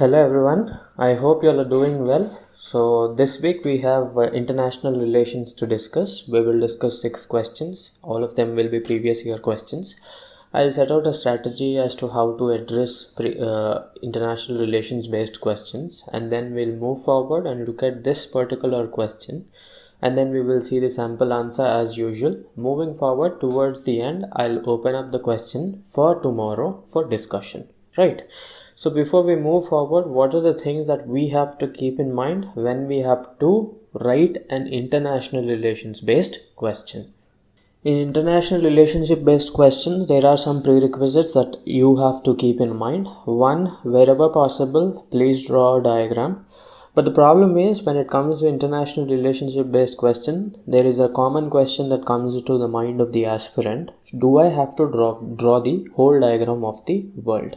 Hello everyone, I hope you all are doing well. So this week we have international relations to discuss. We will discuss 6 questions. All of them will be previous year questions. I'll set out a strategy as to how to address international relations based questions, and then we'll move forward and look at this particular question, and then we will see the sample answer as usual. Moving forward towards the end, I'll open up the question for tomorrow for discussion, right? So before we move forward, what are the things that we have to keep in mind when we have to write an international relations based question? In international relationship based questions, there are some prerequisites that you have to keep in mind. One, wherever possible, please draw a diagram. But the problem is, when it comes to international relationship based question, there is a common question that comes to the mind of the aspirant. Do I have to draw the whole diagram of the world?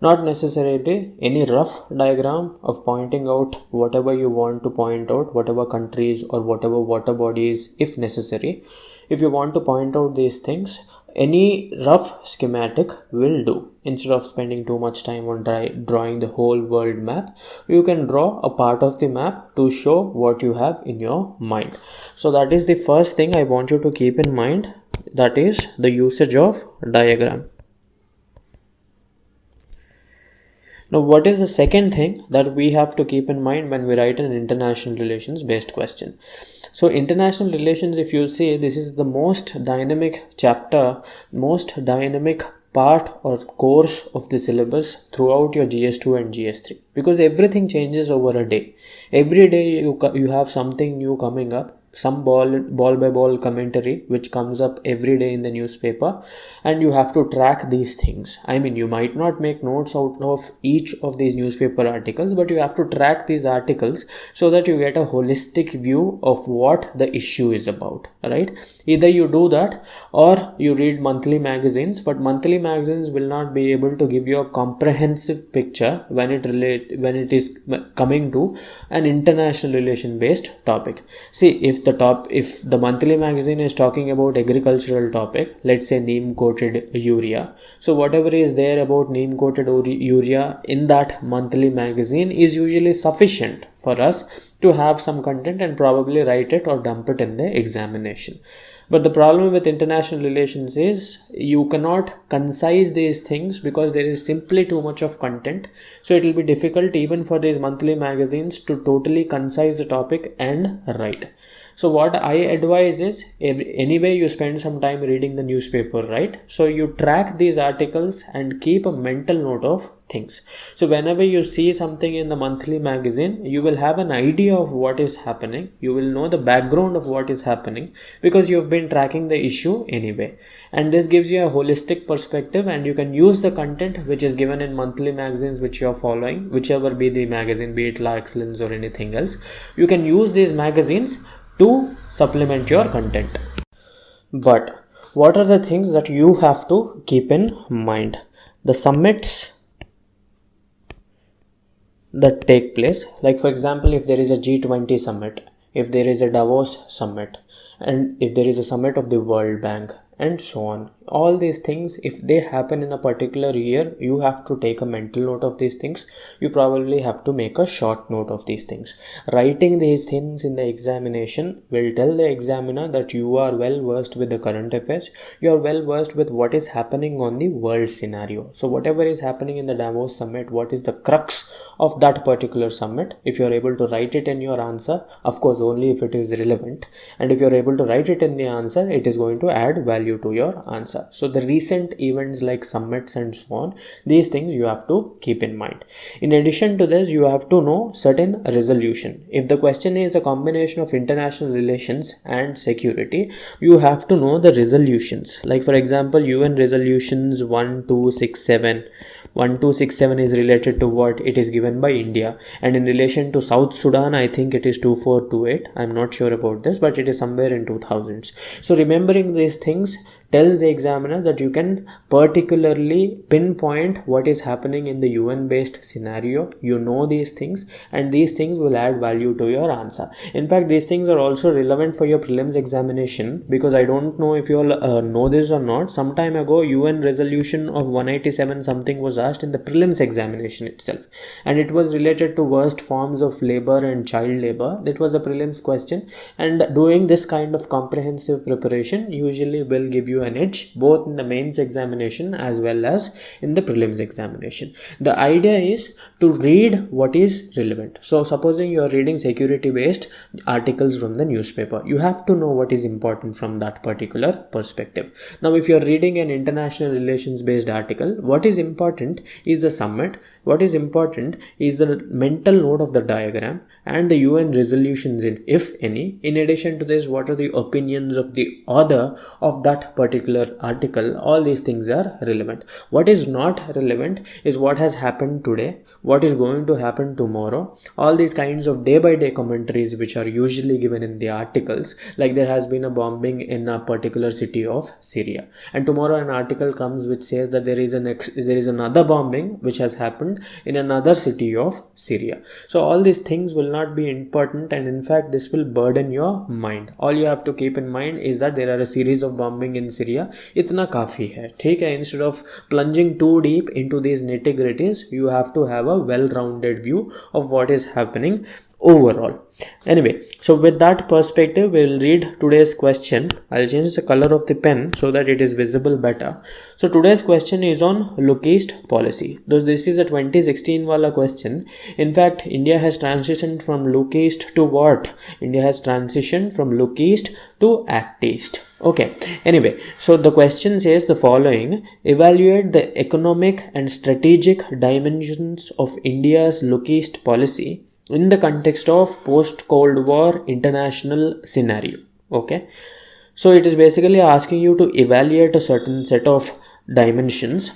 Not necessarily. Any rough diagram of pointing out whatever you want to point out, whatever countries or whatever water bodies if necessary. If you want to point out these things, any rough schematic will do. Instead of spending too much time on drawing the whole world map, you can draw a part of the map to show what you have in your mind. So that is the first thing I want you to keep in mind, that is the usage of diagram. Now, what is the second thing that we have to keep in mind when we write an international relations based question? So international relations, if you see, this is the most dynamic chapter, most dynamic part or course of the syllabus throughout your GS2 and GS3, because everything changes over a day. Every day you have something new coming up, some ball by ball commentary which comes up every day in the newspaper, and you have to track these things. I mean, you might not make notes out of each of these newspaper articles, but you have to track these articles so that you get a holistic view of what the issue is about, right? Either you do that or you read monthly magazines, but monthly magazines will not be able to give you a comprehensive picture when it is coming to an international relation based topic. See, if the monthly magazine is talking about agricultural topic, let's say neem coated urea, so whatever is there about neem coated urea in that monthly magazine is usually sufficient for us to have some content and probably write it or dump it in the examination. But the problem with international relations is you cannot concise these things because there is simply too much of content. So it will be difficult even for these monthly magazines to totally concise the topic and write. So what I advise is, anyway you spend some time reading the newspaper, right? So you track these articles and keep a mental note of things. So whenever you see something in the monthly magazine, you will have an idea of what is happening. You will know the background of what is happening because you have been tracking the issue anyway. And this gives you a holistic perspective, and you can use the content which is given in monthly magazines which you are following, whichever be the magazine, be it La Excellence or anything else. You can use these magazines to supplement your content. But what are the things that you have to keep in mind? The summits that take place, like for example, if there is a G20 summit, if there is a Davos summit, and if there is a summit of the World Bank, and so on, all these things, if they happen in a particular year, you have to take a mental note of these things. You probably have to make a short note of these things. Writing these things in the examination will tell the examiner that you are well versed with the current affairs, you are well versed with what is happening on the world scenario. So whatever is happening in the Davos summit, what is the crux of that particular summit, if you are able to write it in your answer, of course only if it is relevant, and if you are able to write it in the answer, it is going to add value to your answer. So the recent events like summits and so on, these things you have to keep in mind. In addition to this, you have to know certain resolution. If the question is a combination of international relations and security, you have to know the resolutions. Like for example, UN resolutions 1267. 1267 is related to what? It is given by India, and in relation to South Sudan, I think it is 2428. I'm not sure about this, but it is somewhere in 2000s. So remembering these things tells the examiner that you can particularly pinpoint what is happening in the UN based scenario. You know these things, and these things will add value to your answer. In fact, these things are also relevant for your prelims examination, because I don't know if you all know this or not. Some time ago, UN resolution of 187 something was asked in the prelims examination itself, and it was related to worst forms of labor and child labor. That was a prelims question, and doing this kind of comprehensive preparation usually will give you an edge both in the mains examination as well as in the prelims examination. The idea is to read what is relevant. So supposing you are reading security based articles from the newspaper, you have to know what is important from that particular perspective. Now if you are reading an international relations based article, what is important is the summit, what is important is the mental note of the diagram and the UN resolutions, if any. In addition to this, what are the opinions of the author of that particular article. All these things are relevant. What is not relevant is what has happened today, what is going to happen tomorrow, all these kinds of day by day commentaries which are usually given in the articles. Like there has been a bombing in a particular city of Syria, and tomorrow an article comes which says that there is another bombing which has happened in another city of Syria. So all these things will not be important, and in fact this will burden your mind. All you have to keep in mind is that there are a series of bombing in Syria. Itna kafi hai, theek hai? Instead of plunging too deep into these nitty-gritties, you have to have a well-rounded view of what is happening overall. Anyway, so with that perspective, we'll read today's question. I'll change the color of the pen so that it is visible better. So today's question is on look east policy. Though this is a 2016 wala question. In fact, India has transitioned from look east to what? India has transitioned from look east to act east. Okay, anyway, so the question says the following: evaluate the economic and strategic dimensions of India's look east policy in the context of post-Cold War international scenario. Okay, so it is basically asking you to evaluate a certain set of dimensions,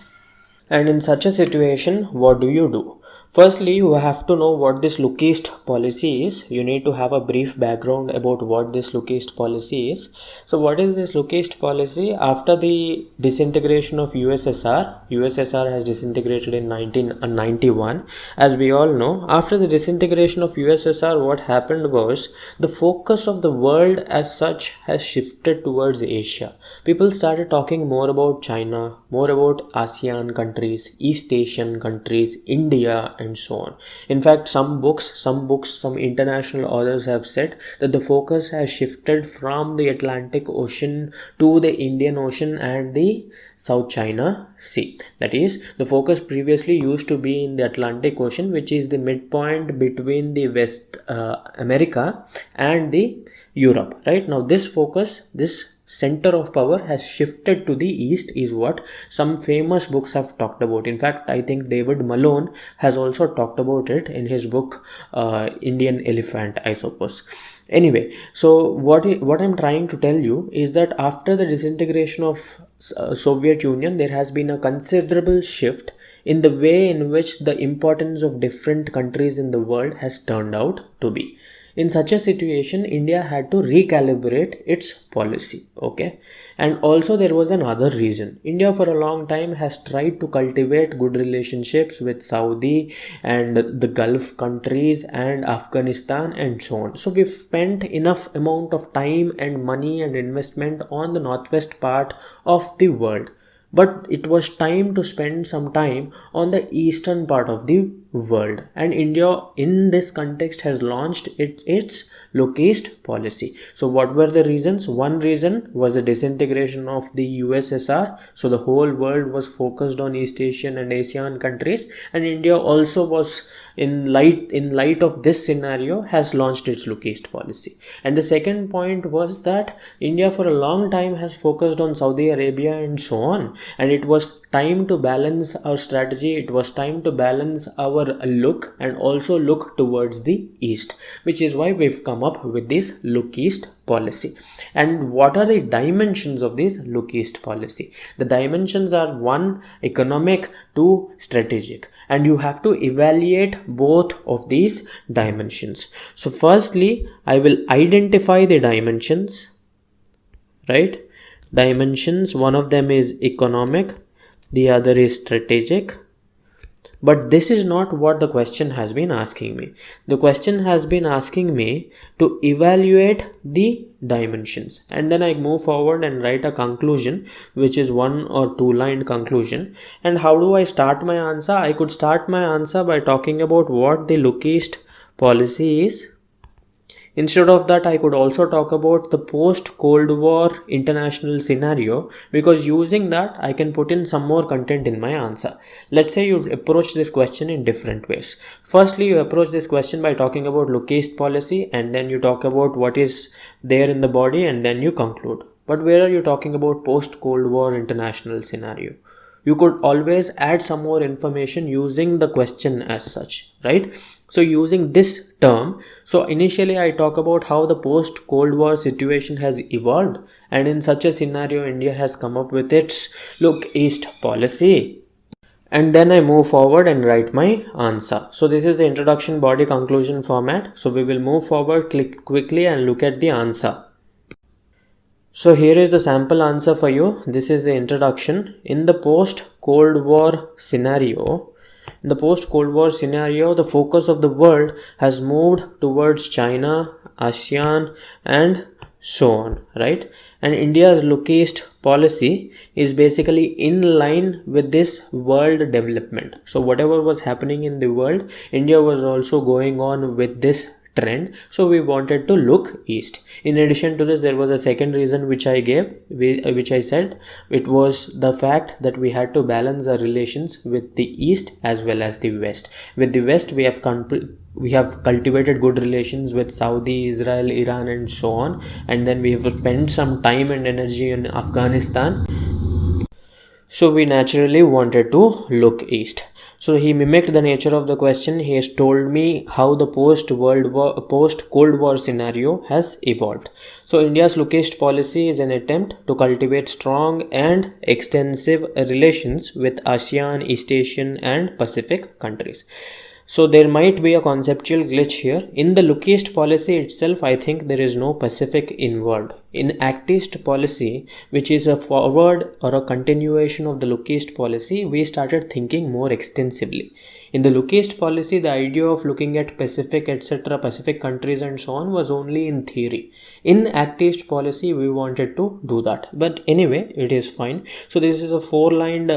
and in such a situation, what do you do? Firstly, you have to know what this look east policy is. You need to have a brief background about what this look east policy is. So what is this look east policy? After the disintegration of USSR has disintegrated in 1991. As we all know, after the disintegration of USSR, what happened was the focus of the world as such has shifted towards Asia. People started talking more about China, more about ASEAN countries, East Asian countries, India, and so on. In fact, some international authors have said that the focus has shifted from the Atlantic Ocean to the Indian Ocean and the South China Sea. That is, the focus previously used to be in the Atlantic Ocean, which is the midpoint between the West America and the Europe. Right now, this focus, this center of power has shifted to the east, is what some famous books have talked about. In fact, I think David Malone has also talked about it in his book Indian Elephant, I suppose. Anyway, so what I'm trying to tell you is that after the disintegration of Soviet Union, there has been a considerable shift in the way in which the importance of different countries in the world has turned out to be. In such a situation, India had to recalibrate its policy. Okay, and also there was another reason. India for a long time has tried to cultivate good relationships with Saudi and the Gulf countries and Afghanistan and so on. So we've spent enough amount of time and money and investment on the northwest part of the world. But it was time to spend some time on the eastern part of the world, and India in this context has launched its look east policy. So what were the reasons? One reason was the disintegration of the USSR, so the whole world was focused on East Asian and ASEAN countries, and India also was in light of this scenario has launched its look east policy. And the second point was that India for a long time has focused on Saudi Arabia and so on, and it was time to balance our strategy. It was time to balance our look and also look towards the east, which is why we've come up with this look east policy. And what are the dimensions of this look east policy? The dimensions are 1, economic, 2, strategic, and you have to evaluate both of these dimensions. So firstly, I will identify the dimensions, right? dimensions. One of them is economic, the other is strategic. But this is not what the question has been asking me. The question has been asking me to evaluate the dimensions, and then I move forward and write a conclusion, which is 1 or 2 line conclusion. And how do I start my answer? I could start my answer by talking about what the Look East policy is. Instead of that, I could also talk about the post-Cold War international scenario, because using that, I can put in some more content in my answer. Let's say you approach this question in different ways. Firstly, you approach this question by talking about Look East policy, and then you talk about what is there in the body, and then you conclude. But where are you talking about post-Cold War international scenario? You could always add some more information using the question as such, right? So using this term, so initially I talk about how the post-Cold War situation has evolved, and in such a scenario, India has come up with its Look East policy. And then I move forward and write my answer. So this is the introduction, body, conclusion format. So we will move forward quickly and look at the answer. So here is the sample answer for you. This is the introduction. In the post-Cold War scenario, the focus of the world has moved towards China, ASEAN, and so on, right? And India's Look East policy is basically in line with this world development. So whatever was happening in the world, India was also going on with this trend, so we wanted to look east. In addition to this, there was a second reason which I gave, which I said it was the fact that we had to balance our relations with the east as well as the west. With the west, we have cultivated good relations with Saudi, Israel, Iran, and so on, and then we have spent some time and energy in Afghanistan, so we naturally wanted to look east. So he mimicked the nature of the question. He has told me how the post-Cold War scenario has evolved. So India's Look East policy is an attempt to cultivate strong and extensive relations with ASEAN, East Asian, and Pacific countries. So there might be a conceptual glitch here. In the Look East policy itself, I think there is no Pacific involved. In Act East policy, which is a forward or a continuation of the Look East policy, we started thinking more extensively. In the Look East policy, the idea of looking at Pacific, etc., Pacific countries and so on was only in theory. In Act East policy, we wanted to do that. But anyway, it is fine. So this is a 4-lined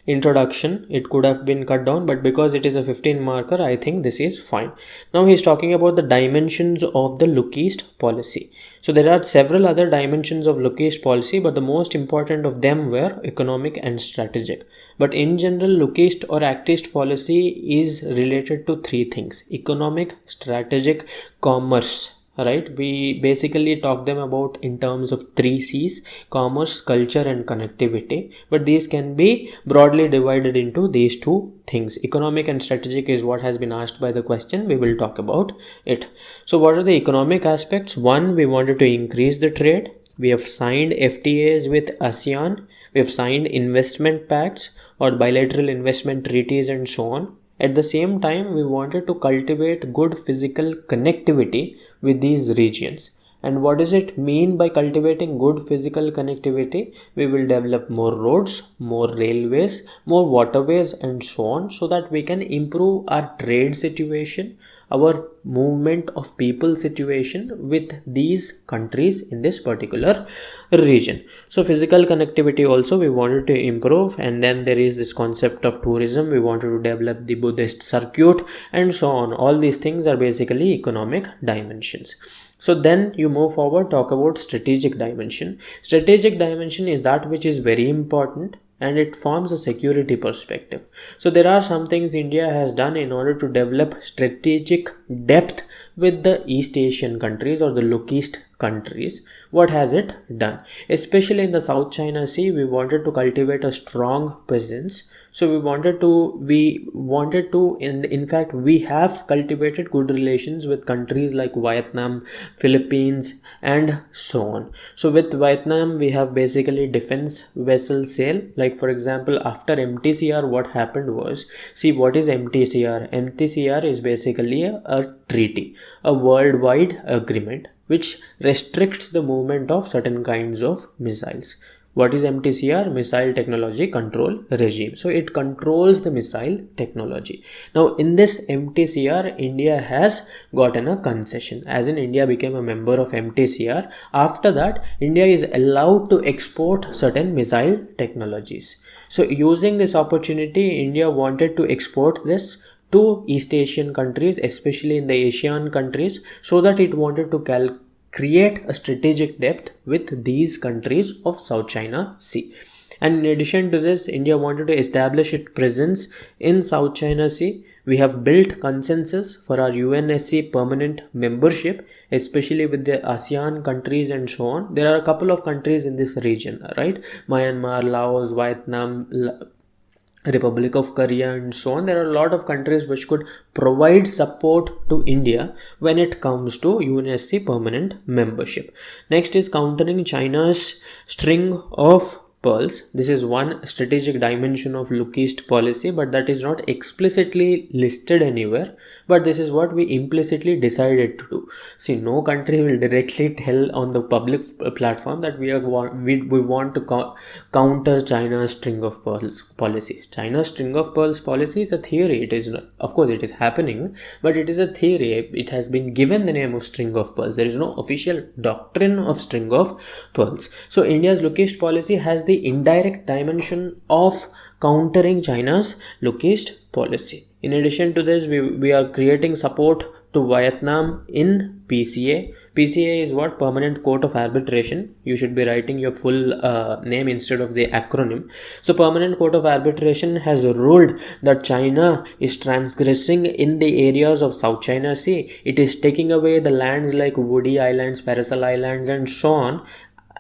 introduction. It could have been cut down, but because it is a 15 marker, I think this is fine. Now he's talking about the dimensions of the Look East policy. So there are several other dimensions of Look East policy, but the most important of them were economic and strategic. But in general, Look East or Act East policy is related to 3 things: economic, strategic, commerce. Right, we basically talk them about in terms of 3 C's: commerce, culture, and connectivity. But these can be broadly divided into these 2 things. Economic and strategic is what has been asked by the question. We will talk about it. So what are the economic aspects? 1, we wanted to increase the trade. We have signed FTAs with ASEAN. We have signed investment pacts or bilateral investment treaties and so on. At the same time, we wanted to cultivate good physical connectivity with these regions. And what does it mean by cultivating good physical connectivity? We will develop more roads, more railways, more waterways, and so on, so that we can improve our trade situation, our movement of people situation with these countries in this particular region. So physical connectivity also we wanted to improve. And then there is this concept of tourism. We wanted to develop the Buddhist circuit and so on. All these things are basically economic dimensions. So then you move forward, talk about strategic dimension. Strategic dimension is that which is very important, and it forms a security perspective. So there are some things India has done in order to develop strategic depth with the East Asian countries or the Look East countries. What has it done? Especially in the South China Sea, we wanted to cultivate a strong presence. So we wanted to, in fact, we have cultivated good relations with countries like Vietnam, Philippines, and so on. So with Vietnam, we have basically defense vessel sale. Like for example, after MTCR, what happened was, see, what is MTCR? MTCR is basically a treaty, a worldwide agreement, which restricts the movement of certain kinds of missiles. What is MTCR? Missile Technology Control Regime. So it controls the missile technology. Now in this MTCR, India has gotten a concession, as in India became a member of MTCR. After that, India is allowed to export certain missile technologies. So using this opportunity, India wanted to export this to East Asian countries, especially in the ASEAN countries, so that it wanted to create a strategic depth with these countries of South China Sea. And in addition to this, India wanted to establish its presence in South China Sea. We have built consensus for our UNSC permanent membership, especially with the ASEAN countries and so on. There are a couple of countries in this region, right? Myanmar, Laos, Vietnam, Republic of Korea and so on. There are a lot of countries which could provide support to India when it comes to UNSC permanent membership. Next is countering China's string of pearls. This is one strategic dimension of Look East policy, but that is not explicitly listed anywhere. But this is what we implicitly decided to do. See, no country will directly tell on the public platform that we want to counter China's string of pearls policies. China's string of pearls policy is a theory. It is not, of course, it is happening, but it is a theory. It has been given the name of string of pearls. There is no official doctrine of string of pearls. So India's Look East policy has the indirect dimension of countering China's Look East policy. In addition to this, we are creating support to Vietnam in PCA. PCA is what? Permanent Court of Arbitration. You should be writing your full name instead of the acronym. So Permanent Court of Arbitration has ruled that China is transgressing in the areas of South China Sea. It is taking away the lands like Woody Islands, Paracel Islands and so on,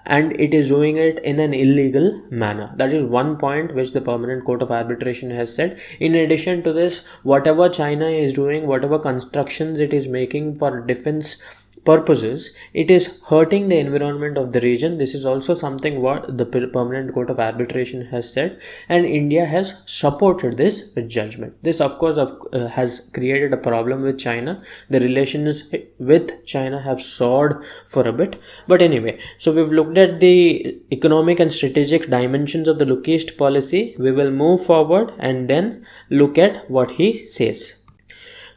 and it is doing it in an illegal manner. That is one point which the Permanent Court of Arbitration has said. In addition to this, whatever China is doing, whatever constructions it is making for defense purposes, it is hurting the environment of the region. This is also something what the Permanent Court of Arbitration has said, and India has supported this judgment. This of course has created a problem with China. The relations with China have soared for a bit, but anyway, so we've looked at the economic and strategic dimensions of the Look East policy. We will move forward and then look at what he says.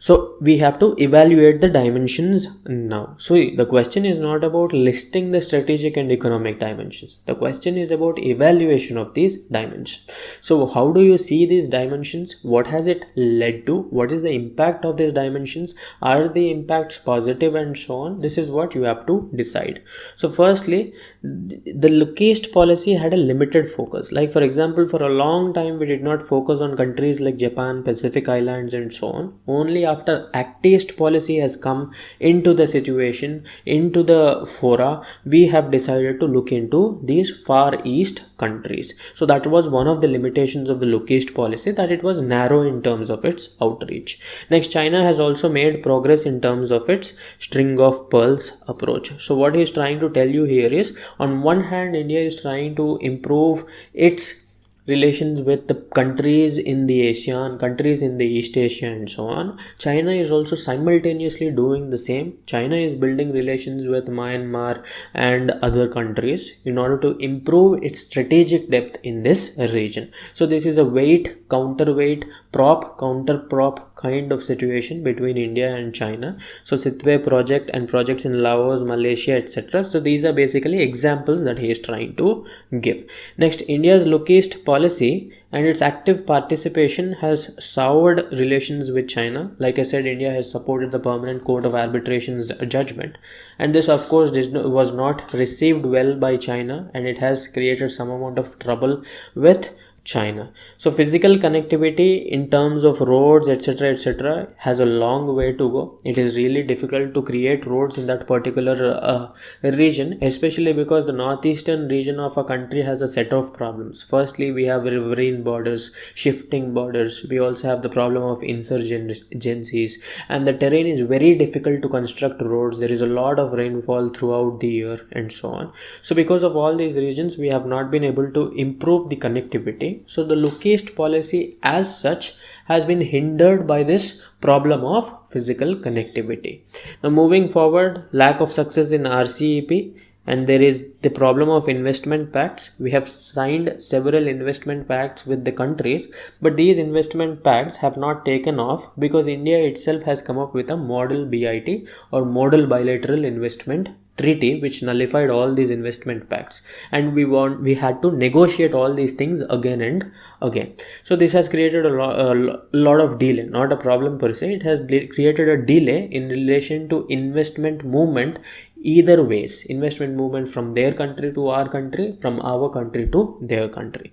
So we have to evaluate the dimensions now. So the question is not about listing the strategic and economic dimensions. The question is about evaluation of these dimensions. So how do you see these dimensions? What has it led to? What is the impact of these dimensions? Are the impacts positive and so on? This is what you have to decide. So firstly, the Look East policy had a limited focus. Like for example, for a long time we did not focus on countries like Japan, Pacific Islands and so on. Only after Act East policy has come into the situation, into the fora, we have decided to look into these Far East countries. So that was one of the limitations of the Look East policy, that it was narrow in terms of its outreach. Next, China has also made progress in terms of its string of pearls approach. So what he is trying to tell you here is, on one hand, India is trying to improve its relations with the countries in the ASEAN, countries in the East Asia and so on. China is also simultaneously doing the same. China is building relations with Myanmar and other countries in order to improve its strategic depth in this region. So this is a weight, counterweight, prop, counter prop kind of situation between India and China. So Sitwe project and projects in Laos, Malaysia, etc. So these are basically examples that he is trying to give. Next, India's Look East policy and its active participation has soured relations with China. Like I said, India has supported the Permanent Court of Arbitration's judgment, and this of course was not received well by China, and it has created some amount of trouble with China. So physical connectivity in terms of roads, etc., has a long way to go. It is really difficult to create roads in that particular region, especially because the northeastern region of a country has a set of problems. Firstly, we have riverine borders, shifting borders. We also have the problem of insurgencies, and the terrain is very difficult to construct roads. There is a lot of rainfall throughout the year and so on. So because of all these reasons, we have not been able to improve the connectivity. So the Look East policy as such has been hindered by this problem of physical connectivity. Now moving forward, lack of success in RCEP, and there is the problem of investment pacts. We have signed several investment pacts with the countries, but these investment pacts have not taken off because India itself has come up with a model BIT, or model bilateral investment treaty, which nullified all these investment pacts, and we had to negotiate all these things again and again. So this has created a lot of delay, not a problem per se, it has created a delay in relation to investment movement either ways, investment movement from their country to our country, from our country to their country.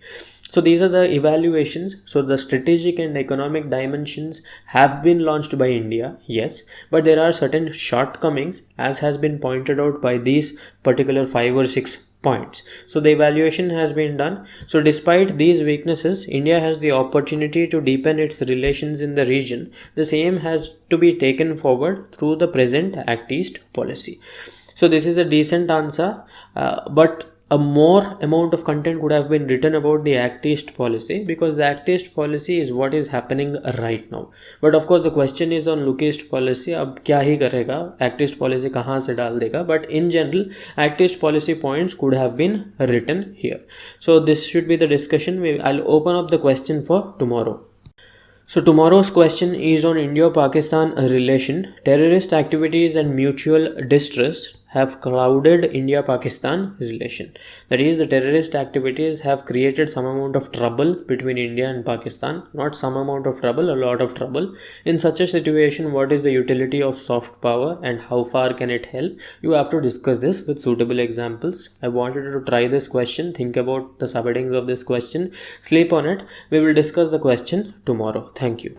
So these are the evaluations. So the strategic and economic dimensions have been launched by India, yes, but there are certain shortcomings, as has been pointed out by these particular 5 or 6 points. So the evaluation has been done. So despite these weaknesses, India has the opportunity to deepen its relations in the region. The same has to be taken forward through the present Act East policy. So this is a decent answer, but a more amount of content could have been written about the Act East policy, because the Act East policy is what is happening right now. But of course the question is on Look East policy, अब क्या ही करेगा, Act East policy कहाँ से डाल देगा. But in general, Act East policy points could have been written here. So this should be the discussion. I'll open up the question for tomorrow. So tomorrow's question is on India-Pakistan relation. Terrorist activities and mutual distrust have clouded India-Pakistan relation. That is, the terrorist activities have created some amount of trouble between India and Pakistan. Not some amount of trouble, a lot of trouble. In such a situation, what is the utility of soft power and how far can it help? You have to discuss this with suitable examples. I wanted you to try this question, think about the subheadings of this question, sleep on it. We will discuss the question tomorrow. Thank you.